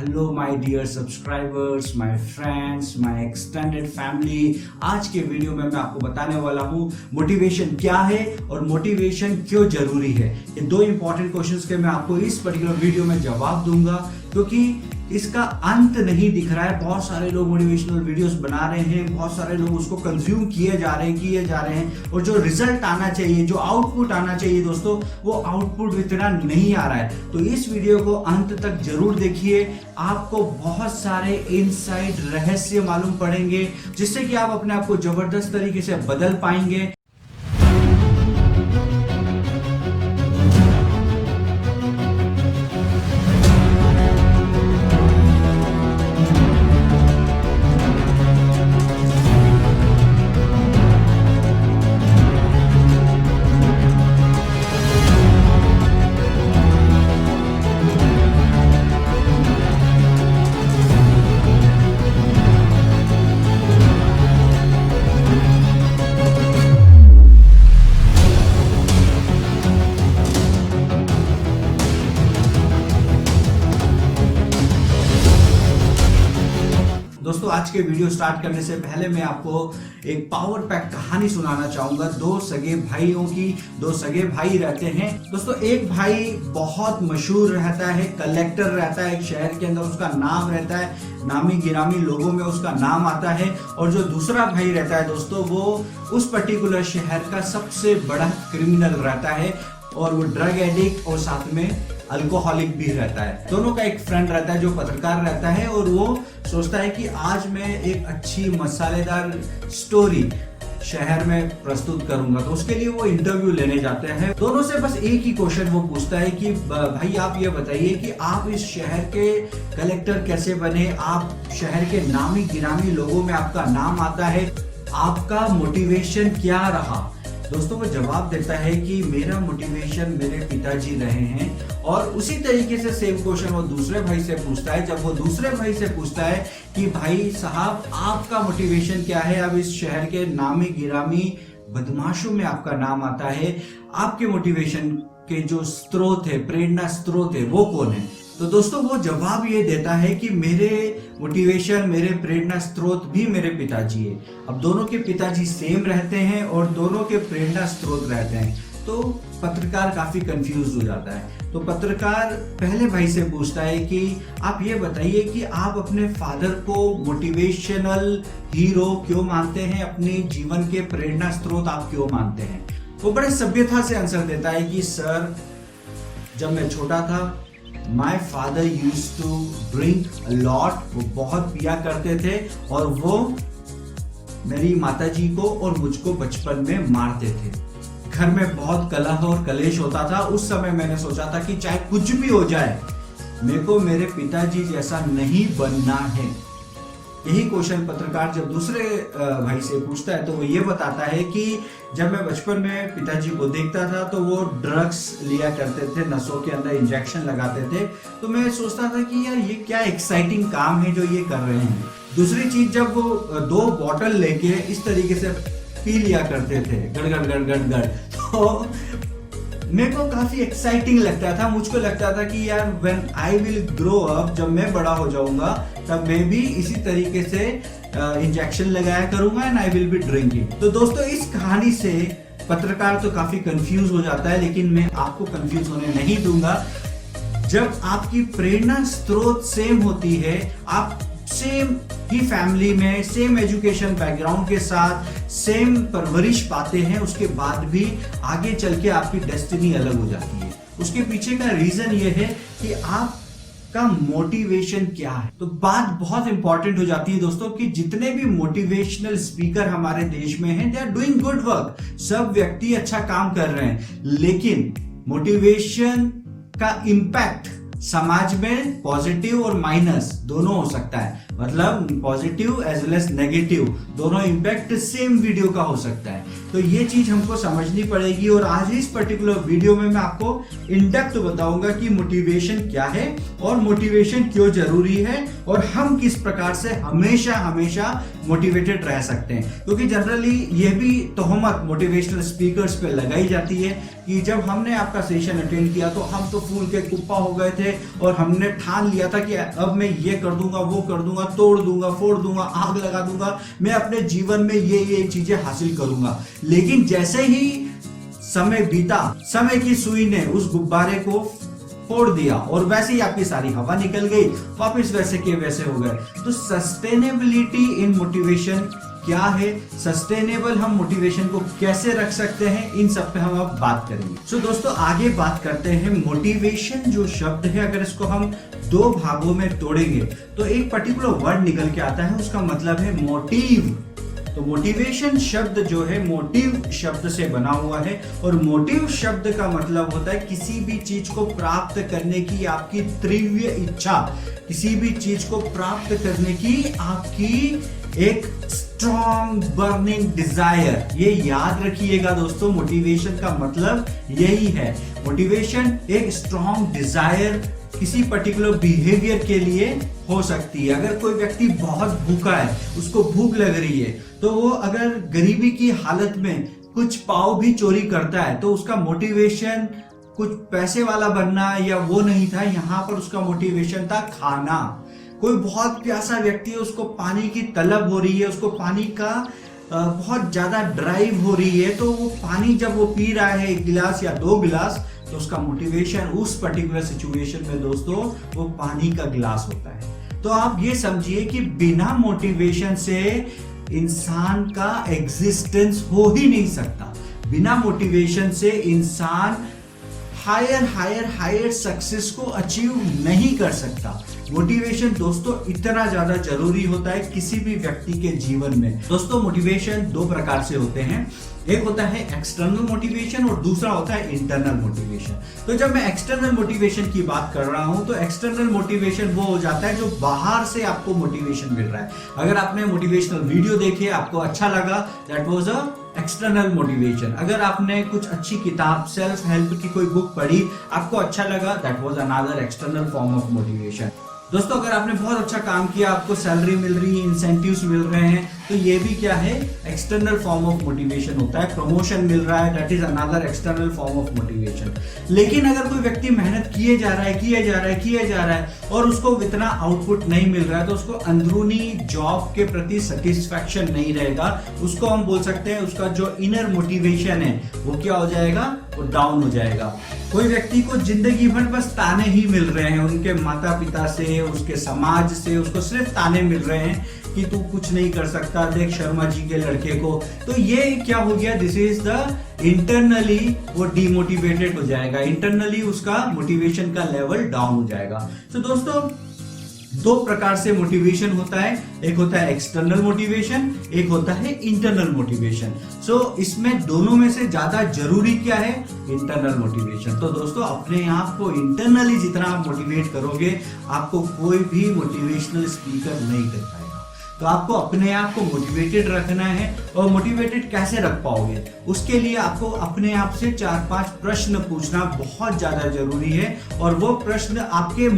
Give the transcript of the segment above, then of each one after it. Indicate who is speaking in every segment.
Speaker 1: Hello my dear subscribers, my friends, my extended family. आज के video में मैं आपको बताने वाला हूँ मोटिवेशन क्या है और मोटिवेशन क्यों जरूरी है। ये दो इंपॉर्टेंट क्वेश्चंस के मैं आपको इस पर्टिकुलर वीडियो में जवाब दूंगा, क्योंकि इसका अंत नहीं दिख रहा है। बहुत सारे लोग मोटिवेशनल वीडियोस बना रहे हैं, बहुत सारे लोग उसको कंज्यूम किए जा रहे हैं और जो रिजल्ट आना चाहिए, जो आउटपुट आना चाहिए दोस्तों, वो आउटपुट इतना नहीं आ रहा है। तो इस वीडियो को अंत तक जरूर देखिए, आपको बहुत सारे इनसाइड रहस्य मालूम पड़ेंगे, जिससे कि आप अपने आप को जबरदस्त तरीके से बदल पाएंगे। दोस्तों, आज के वीडियो स्टार्ट करने से पहले मैं आपको एक पावर पैक कहानी सुनाना चाहूंगा। दो सगे भाइयों की। दो सगे भाई रहते हैं दोस्तों। एक भाई बहुत मशहूर रहता है, कलेक्टर रहता है एक शहर के अंदर, उसका नाम रहता है, नामी गिरामी लोगों में उसका नाम आता है। और जो दूसरा भाई रहता है दोस्तों, वो उस पर्टिकुलर शहर का सबसे बड़ा क्रिमिनल रहता है और वो ड्रग एडिक्ट और साथ में अल्कोहलिक भी रहता है। दोनों का एक फ्रेंड रहता है जो पत्रकार रहता है और वो सोचता है कि आज मैं एक अच्छी मसालेदार स्टोरी शहर में प्रस्तुत करूंगा। तो उसके लिए वो इंटरव्यू लेने जाते हैं। दोनों से बस एक ही क्वेश्चन वो पूछता है कि भाई आप ये बताइए कि आप इस शहर के कलेक्टर कैसे बने, आप शहर के नामी गिरामी लोगों में आपका नाम आता है, आपका मोटिवेशन क्या रहा। दोस्तों, वो जवाब देता है कि मेरा मोटिवेशन मेरे पिताजी रहे हैं। और उसी तरीके से सेम क्वेश्चन वो दूसरे भाई से पूछता है। जब वो दूसरे भाई से पूछता है कि भाई साहब आपका मोटिवेशन क्या है, अब इस शहर के नामी गिरामी बदमाशों में आपका नाम आता है, आपके मोटिवेशन के जो स्रोत है, प्रेरणा स्रोत है, वो कौन है। तो दोस्तों, वो जवाब ये देता है कि मेरे मोटिवेशन, मेरे प्रेरणा स्रोत भी मेरे पिताजी है। अब दोनों के पिताजी सेम रहते हैं और दोनों के प्रेरणा स्रोत रहते हैं। तो पत्रकार काफी कंफ्यूज हो जाता है। तो पत्रकार पहले भाई से पूछता है कि आप ये बताइए कि आप अपने फादर को मोटिवेशनल हीरो क्यों मानते हैं, अपने जीवन के प्रेरणा स्रोत आप क्यों मानते हैं। वो बड़े सभ्यता से आंसर देता है कि सर, जब मैं छोटा था, My father used to drink a lot। वो बहुत पिया करते थे और वो मेरी माताजी को और मुझको बचपन में मारते थे। घर में बहुत कलह और कलेश होता था। उस समय मैंने सोचा था कि चाहे कुछ भी हो जाए, मेरे को मेरे पिताजी जैसा नहीं बनना है। यही क्वेश्चन पत्रकार जब दूसरे भाई से पूछता है तो वो ये बताता है कि जब मैं बचपन में पिताजी को देखता था तो वो ड्रग्स लिया करते थे, नसों के अंदर इंजेक्शन लगाते थे। तो मैं सोचता था कि यार ये क्या एक्साइटिंग काम है जो ये कर रहे हैं। दूसरी चीज, जब वो 2 बॉटल लेके इस तरीके से पी लिया करते थे, गड़ गड़ गड़ गड़, तो मेरे को काफी एक्साइटिंग लगता था। मुझको लगता था कि यार when I will grow up, जब मैं बड़ा हो जाऊंगा तब मैं भी इसी तरीके से इंजेक्शन लगाया करूंगा and I will be drinking. तो दोस्तों, इस कहानी से पत्रकार तो काफी कंफ्यूज हो जाता है, लेकिन मैं आपको कंफ्यूज होने नहीं दूंगा। जब आपकी प्रेरणा स्रोत सेम होती है, आप सेम ही फैमिली में, सेम एजुकेशन बैकग्राउंड के साथ सेम परवरिश पाते हैं, उसके बाद भी आगे चल के आपकी डेस्टिनी अलग हो जाती है। उसके पीछे का रीजन ये है कि आपका मोटिवेशन क्या है। तो बात बहुत इंपॉर्टेंट हो जाती है दोस्तों कि जितने भी मोटिवेशनल स्पीकर हमारे देश में हैं, they are doing good work. सब व्यक्ति अच्छा काम कर रहे हैं, लेकिन मोटिवेशन का इम्पैक्ट समाज में पॉजिटिव और माइनस दोनों हो सकता है। मतलब positive as well as negative दोनों इम्पैक्ट सेम वीडियो का हो सकता है। तो ये चीज हमको समझनी पड़ेगी और आज इस पर्टिकुलर वीडियो में मैं आपको इन डेप्थ बताऊंगा कि मोटिवेशन क्या है और मोटिवेशन क्यों जरूरी है और हम किस प्रकार से हमेशा हमेशा मोटिवेटेड रह सकते हैं। क्योंकि जनरली ये भी तोहमत मोटिवेशनल स्पीकर्स पे लगाई जाती है कि जब हमने आपका सेशन अटेंड किया तो हम तो फूल के कुप्पा हो गए थे और हमने ठान लिया था कि अब मैं ये कर दूंगा, वो कर दूंगा, तोड़ दूंगा, फोड़ दूंगा, आग लगा दूंगा, मैं अपने जीवन में ये चीजें हासिल करूंगा। लेकिन जैसे ही समय बीता, समय की सुई ने उस गुब्बारे को फोड़ दिया और वैसे ही आपकी सारी हवा निकल गई, वापस वैसे के वैसे हो गए। तो सस्टेनेबिलिटी इन मोटिवेशन क्या है, सस्टेनेबल हम मोटिवेशन को कैसे रख सकते हैं, इन सब पे हम अब बात करेंगे। दोस्तों आगे बात करते हैं मोटिवेशन जो शब्द है, अगर इसको हम दो भागों में तोड़ेंगे तो एक पर्टिकुलर वर्ड निकल के आता है, उसका मतलब है मोटिव। तो मोटिवेशन शब्द जो है मोटिव शब्द से बना हुआ है और मोटिव शब्द का मतलब होता है किसी भी चीज को प्राप्त करने की आपकी तीव्र इच्छा, किसी भी चीज को प्राप्त करने की आपकी एक स्ट्रॉन्ग बर्निंग डिजायर। ये याद रखिएगा दोस्तों, मोटिवेशन का मतलब यही है। मोटिवेशन एक स्ट्रॉन्ग डिजायर किसी पर्टिकुलर बिहेवियर के लिए हो सकती है। अगर कोई व्यक्ति बहुत भूखा है, उसको भूख लग रही है, तो वो अगर गरीबी की हालत में कुछ पाव भी चोरी करता है तो उसका मोटिवेशन कुछ पैसे वाला बनना या वो नहीं था, यहाँ पर उसका मोटिवेशन था खाना। कोई बहुत प्यासा व्यक्ति है, उसको पानी की तलब हो रही है, उसको पानी का बहुत ज्यादा ड्राइव हो रही है, तो वो पानी जब वो पी रहा है 1 गिलास या 2 गिलास, तो उसका मोटिवेशन उस पर्टिकुलर सिचुएशन में दोस्तों वो पानी का गिलास होता है। तो आप ये समझिए कि बिना मोटिवेशन से इंसान का एग्जिस्टेंस हो ही नहीं सकता। बिना मोटिवेशन से इंसान हायर सक्सेस को अचीव नहीं कर सकता। मोटिवेशन दोस्तों इतना ज्यादा जरूरी होता है किसी भी व्यक्ति के जीवन में। दोस्तों मोटिवेशन 2 प्रकार से होते हैं, एक होता है एक्सटर्नल मोटिवेशन और दूसरा होता है इंटरनल मोटिवेशन। तो जब मैं एक्सटर्नल मोटिवेशन की बात कर रहा हूं तो एक्सटर्नल मोटिवेशन वो हो जाता है जो बाहर से आपको मोटिवेशन मिल रहा है। अगर आपने मोटिवेशनल वीडियो देखे, आपको अच्छा लगा, that was a external motivation. अगर आपने कुछ अच्छी किताब, सेल्फ हेल्प की कोई बुक पढ़ी, आपको अच्छा लगा, that was another external form of motivation. दोस्तों अगर आपने बहुत अच्छा काम किया, आपको सैलरी मिल रही है, इंसेंटिव्स मिल रहे हैं, तो ये भी क्या है, एक्सटर्नल फॉर्म ऑफ मोटिवेशन होता है। प्रमोशन मिल रहा है, that is another external form of motivation. लेकिन अगर कोई व्यक्ति मेहनत किए जा रहा है और उसको इतना आउटपुट नहीं मिल रहा है, तो उसको अंदरूनी जॉब के प्रति सेटिस्फैक्शन नहीं रहेगा। उसको हम बोल सकते हैं उसका जो इनर मोटिवेशन है वो क्या हो जाएगा, वो डाउन हो जाएगा। कोई व्यक्ति को जिंदगी भर बस ताने ही मिल रहे हैं, उनके माता पिता से, उसके समाज से उसको सिर्फ ताने मिल रहे हैं कि तू कुछ नहीं कर सकता, देख शर्मा जी के लड़के को। तो ये क्या हो गया, दिस इज द इंटरनली वो डिमोटिवेटेड हो जाएगा, इंटरनली उसका मोटिवेशन का लेवल डाउन हो जाएगा। तो दोस्तों 2 प्रकार से मोटिवेशन होता है, एक होता है एक्सटर्नल मोटिवेशन, एक होता है इंटरनल मोटिवेशन। इसमें दोनों में से ज्यादा जरूरी क्या है, इंटरनल मोटिवेशन। तो दोस्तों अपने आप को इंटरनली जितना आप मोटिवेट करोगे, आपको कोई भी मोटिवेशनल स्पीकर नहीं कर पाएगा। तो आपको अपने आप को मोटिवेटेड रखना है, और मोटिवेटेड कैसे रख पाओगे, उसके लिए आपको अपने आप से 4-5 प्रश्न पूछना बहुत ज्यादा जरूरी है। और वो प्रश्न आपके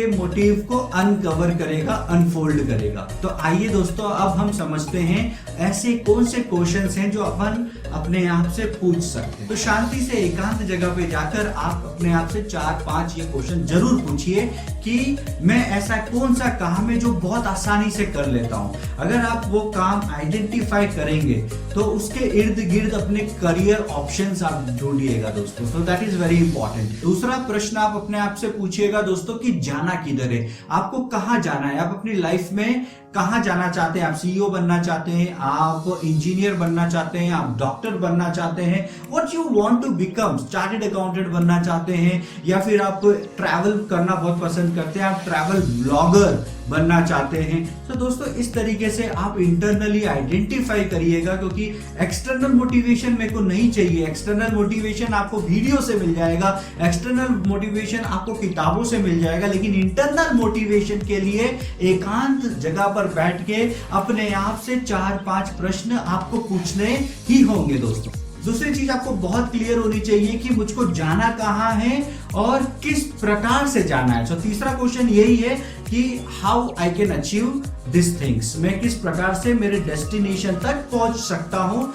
Speaker 1: मोटिव को अनकवर करेगा, अनफोल्ड करेगा। तो आइए दोस्तों अब हम समझते हैं ऐसे कौन से क्वेश्चंस हैं जो अपन अपने आप से पूछ सकते हैं। तो शांति से एकांत जगह पे जाकर आप अपने आप से 4-5 ये क्वेश्चन जरूर पूछिए कि मैं ऐसा कौन सा काम है जो बहुत आसानी से कर लेता हूं। अगर आप वो काम आइडेंटिफाई करेंगे तो उसके इर्द गिर्द अपने करियर ऑप्शंस आप ढूंढिएगा दोस्तों। तो दैट इज वेरी इंपॉर्टेंट। दूसरा प्रश्न आप अपने आप से पूछिएगा दोस्तों कि जाना किधर है, आपको कहां जाना है, आप अपनी लाइफ में कहां जाना चाहते हैं। आप सीईओ बनना चाहते हैं, आप इंजीनियर बनना चाहते हैं, आप डॉक्टर बनना चाहते हैं, what you want to become, chartered accountant बनना चाहते हैं, या फिर आप ट्रैवल करना बहुत पसंद करते हैं, आप ट्रैवल ब्लॉगर बनना चाहते हैं। तो दोस्तों इस तरीके से आप इंटरनली आइडेंटिफाई करिएगा, क्योंकि एक्सटर्नल मोटिवेशन मेरे को नहीं चाहिए। एक्सटर्नल मोटिवेशन आपको वीडियो से मिल जाएगा, एक्सटर्नल मोटिवेशन आपको किताबों से मिल जाएगा, लेकिन इंटरनल मोटिवेशन के लिए एकांत जगह पर बैठ के अपने आप से 4-5 प्रश्न आपको पूछने ही होंगे दोस्तों। दूसरी चीज आपको बहुत क्लियर होनी चाहिए कि मुझको जाना कहाँ है और किस प्रकार से जाना है। तो तीसरा क्वेश्चन यही है कि how I can achieve this things, मैं किस प्रकार से मेरे डेस्टिनेशन तक पहुंच सकता हूं।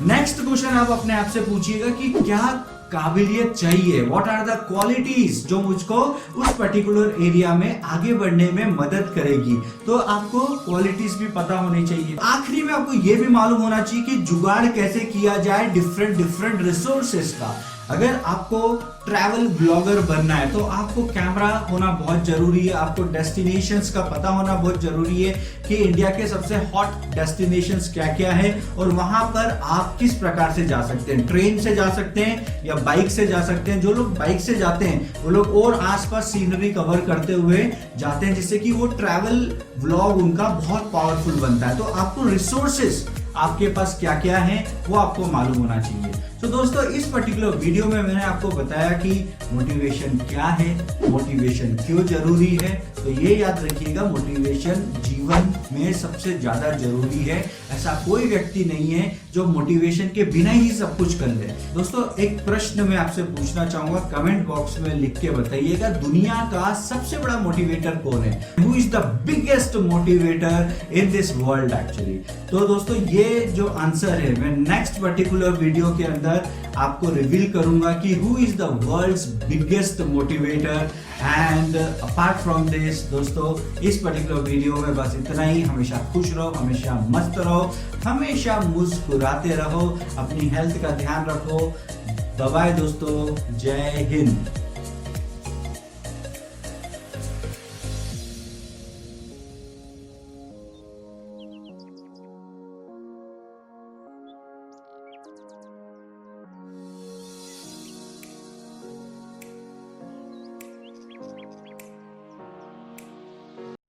Speaker 1: नेक्स्ट क्वेश्चन आप अपने आप से पूछिएगा कि क्या काबिलियत चाहिए, व्हाट आर द क्वालिटीज जो मुझको उस पर्टिकुलर एरिया में आगे बढ़ने में मदद करेगी। तो आपको क्वालिटीज भी पता होनी चाहिए। आखिरी में आपको यह भी मालूम होना चाहिए कि जुगाड़ कैसे किया जाए डिफरेंट रिसोर्सेस का। अगर आपको ट्रैवल ब्लॉगर बनना है तो आपको कैमरा होना बहुत जरूरी है, आपको डेस्टिनेशंस का पता होना बहुत जरूरी है कि इंडिया के सबसे हॉट डेस्टिनेशंस क्या क्या है और वहां पर आप किस प्रकार से जा सकते हैं। ट्रेन से जा सकते हैं या बाइक से जा सकते हैं। जो लोग बाइक से जाते हैं वो लोग और आसपास सीनरी कवर करते हुए जाते हैं, जिससे कि वो ट्रैवल व्लॉग उनका बहुत पावरफुल बनता है। तो आपको रिसोर्सेस आपके पास क्या क्या है वो आपको मालूम होना चाहिए। तो दोस्तों इस पर्टिकुलर वीडियो में मैंने आपको बताया कि मोटिवेशन क्या है, मोटिवेशन क्यों जरूरी है। तो ये याद रखिएगा, मोटिवेशन जीवन में सबसे ज्यादा जरूरी है। ऐसा कोई व्यक्ति नहीं है जो मोटिवेशन के बिना ही सब कुछ कर ले। दोस्तों एक प्रश्न मैं आपसे पूछना चाहूंगा, कमेंट बॉक्स में लिख के बताइएगा, दुनिया का सबसे बड़ा मोटिवेटर कौन है? Who is the biggest motivator in this world actually. तो दोस्तों ये जो आंसर है मैं नेक्स्ट पर्टिकुलर वीडियो के अंदर आपको रिवील करूंगा कि who is the world's biggest motivator. And apart from this दोस्तों इस पर्टिकुलर वीडियो में बस इतना ही। हमेशा खुश रहो, हमेशा मस्त रहो, हमेशा मुस्कुराते रहो, अपनी हेल्थ का ध्यान रखो। बाय बाय दोस्तों, जय हिंद।